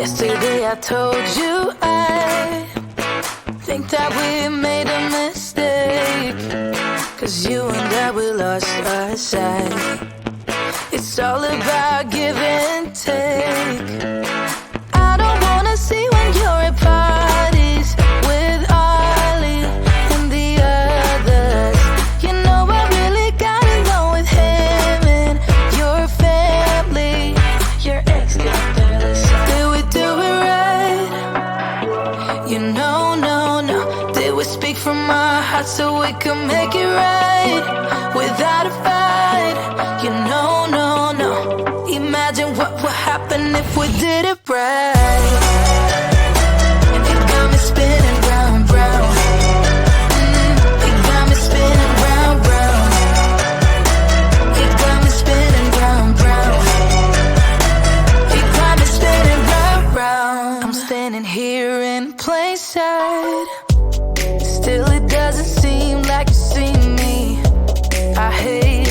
Yesterday I told you I think that we made a mistake, 'cause you and I, we lost our sight. It's all about give and take. I don't wanna see when you're at parties with Ollie and the others. You know I really got along with him and your family. Your ex got jealous. Did we do it right? You know, no. Did we speak from our hearts so we could make it right without a fight? You know, no. Imagine what would happen if we did it right. It got me spinning round, round. It got me spinning round, round. It got me spinning round, round. It got me spinning round, round. I'm standing here in plain sight. Still it doesn't seem like you see me. I hate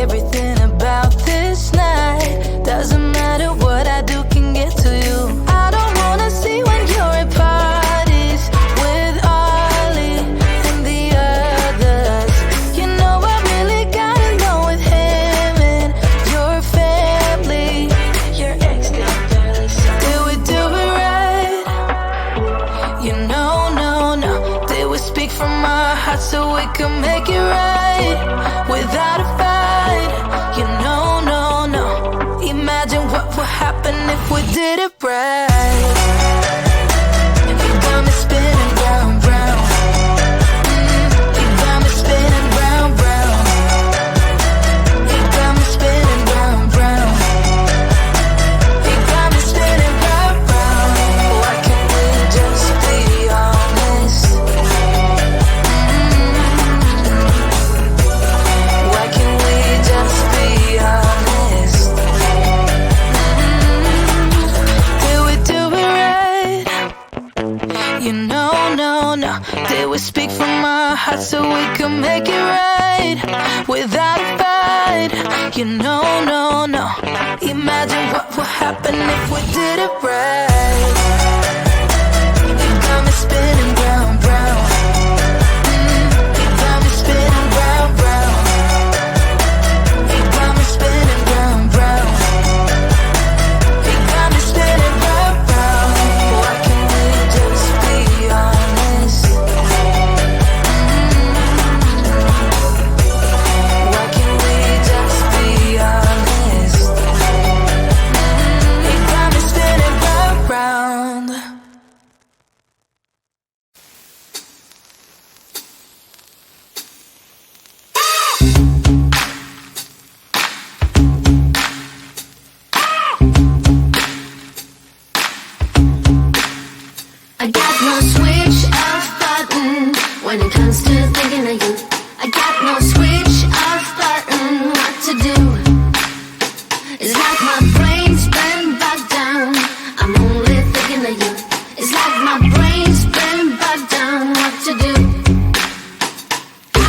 everything about this night. Doesn't matter what I do can get to you. I don't wanna see when you're at parties with Ollie and the others. You know I really got along with him and your family. Your ex got jealous. Did we do it right? You know, no. Did we speak from our hearts so we could make it right without a fight? You know, no. Imagine what would happen if we did it right. You got me spinning round, round. You got me spinning round, round. You got me spinning round, round. You got me spinning round, round. Why can't we just be honest? Why can't we just be honest? You know, no. Did we speak from our hearts so we could make it right without a fight? You know, no. Imagine what would happen if we did it right. You got me spinning round, round. You got me spinning round, round. You got me spinning round, round. You got me spinning round, round. Why can't we just be honest? Why can't we just be honest? You got me spinning round, round. I got no switch off button when it comes to thinking of you. I got no switch off button what to do. It's like my brain's been bogged down. I'm only thinking of you. It's like my brain's been bogged down what to do.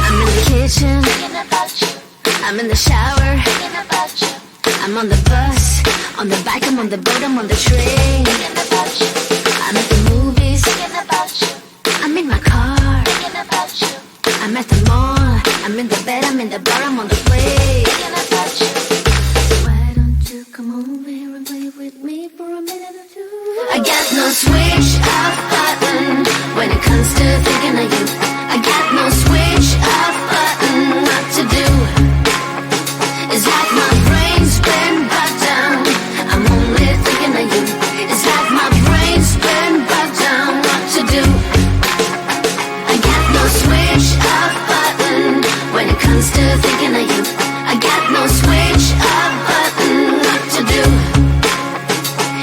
I'm in the kitchen thinking about you. I'm in the shower thinking about you. I'm on the bus, on the bike, I'm on the boat, I'm on the train thinking about you. I'm at the movies thinking about you. I'm in my car thinking about you. I'm at the mall, I'm in the bed, I'm in the bar, I'm on the plane thinking about you. Why don't you come over here and play with me for a minute or two? I got no switch off button when it comes to thinking of you. I got no switch off button what to do. It's like my brain's been bogged down. I'm only thinking of you. It's like my brain's been bogged down. What to do? I got no switch off button when it comes to thinking of you. I got no switch off button. What to do?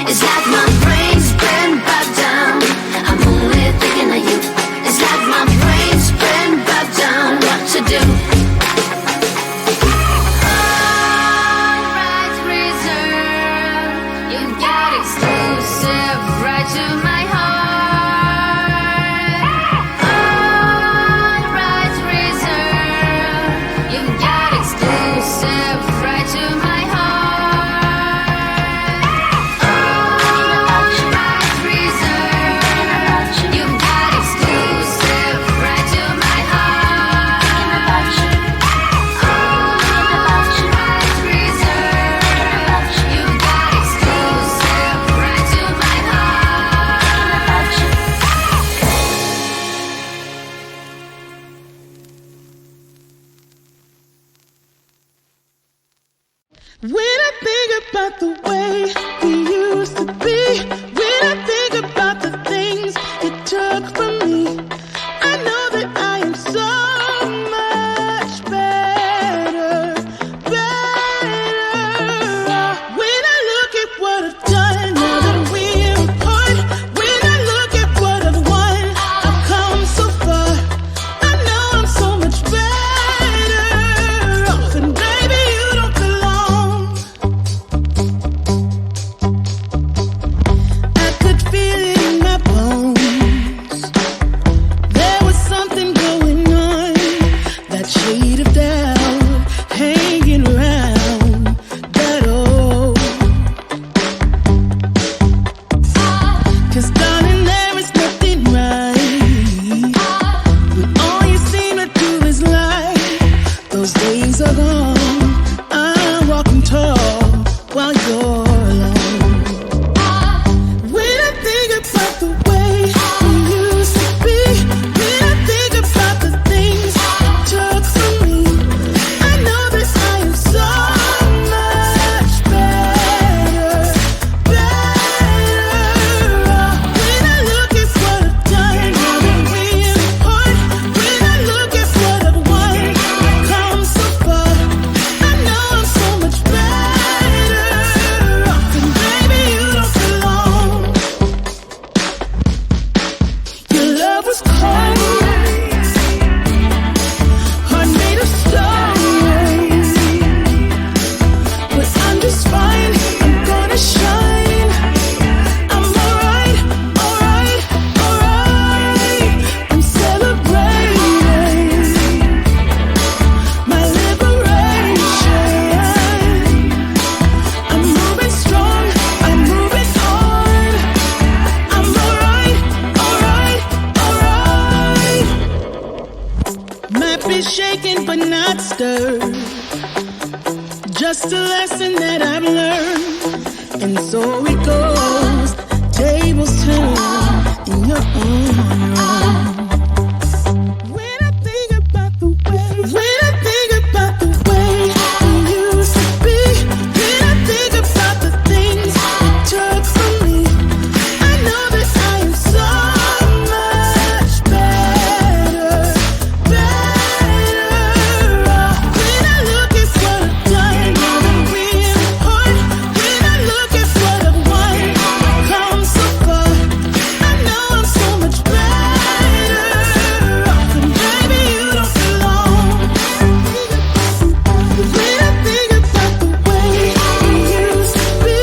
It's like my brain's been bogged down. I'm only thinking of you. It's like my brain. just a lesson that I've learned. And so it goes, tables turn, and you're on your own. When I think about the way we used to be, when I think about the things you took from me, I know that I am so much better off. When I look at what I've done, and really hard. When I look at what I've won, come so far, I know I'm so much better off. And baby, you don't belong. When I think about the way we used to be,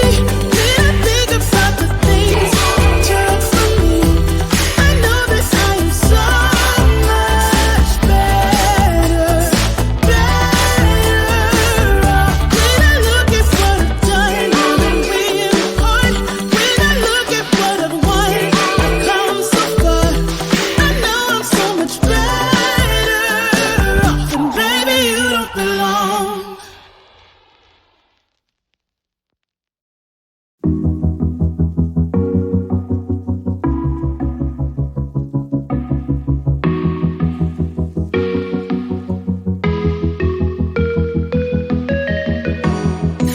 when I think about the things you took from me, I know that I am so much better off. When I look at what I've done, and really hard. When I look at what I've won, come so far, I know I'm so much better off. And baby, you don't belong.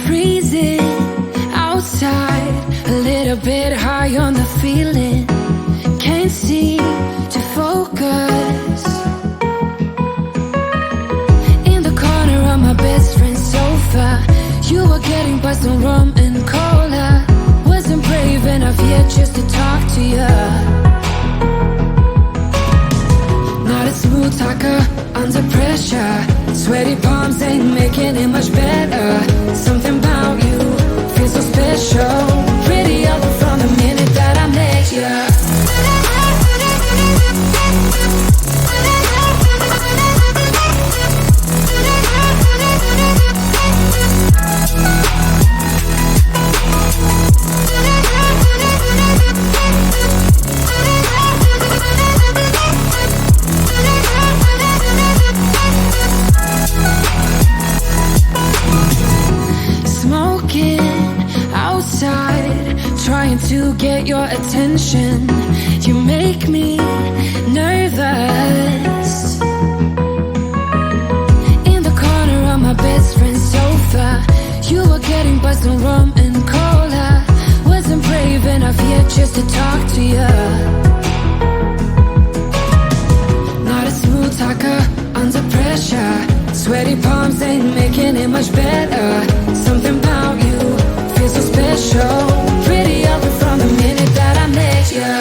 Freezing outside, a little bit high on the feeling. Can't seem to focus. In the corner of my best friend's sofa, you were getting buzzed on rum and cola. Wasn't brave enough yet just to talk to you. Not a smooth talker under pressure. Sweaty palms ain't making it much better. Something about you feels so special. Pretty up from the minute that I met you. Smoking outside, trying to get your attention. You make me nervous. In the corner of my best friend's sofa, you were getting buzzed on rum and cola. Wasn't brave enough yet just to talk to you. Not a smooth talker under pressure. Sweaty palms ain't making it much better. Something about you feels so special. Pretty up from the minute that I met you.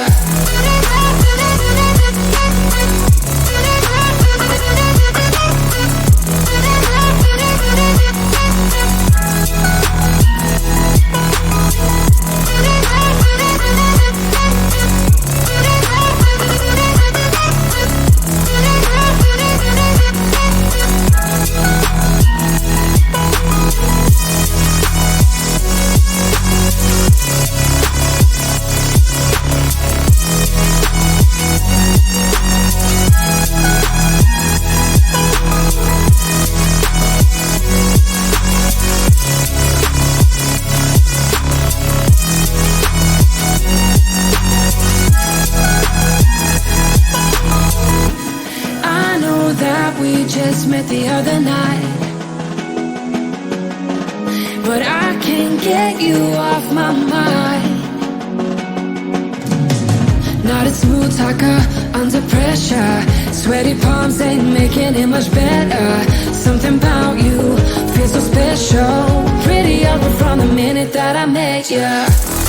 Met the other night, but I can't get you off my mind. Not a smooth talker under pressure. Sweaty palms ain't making it much better. Something about you feels so special. Pretty up from the minute that I met you.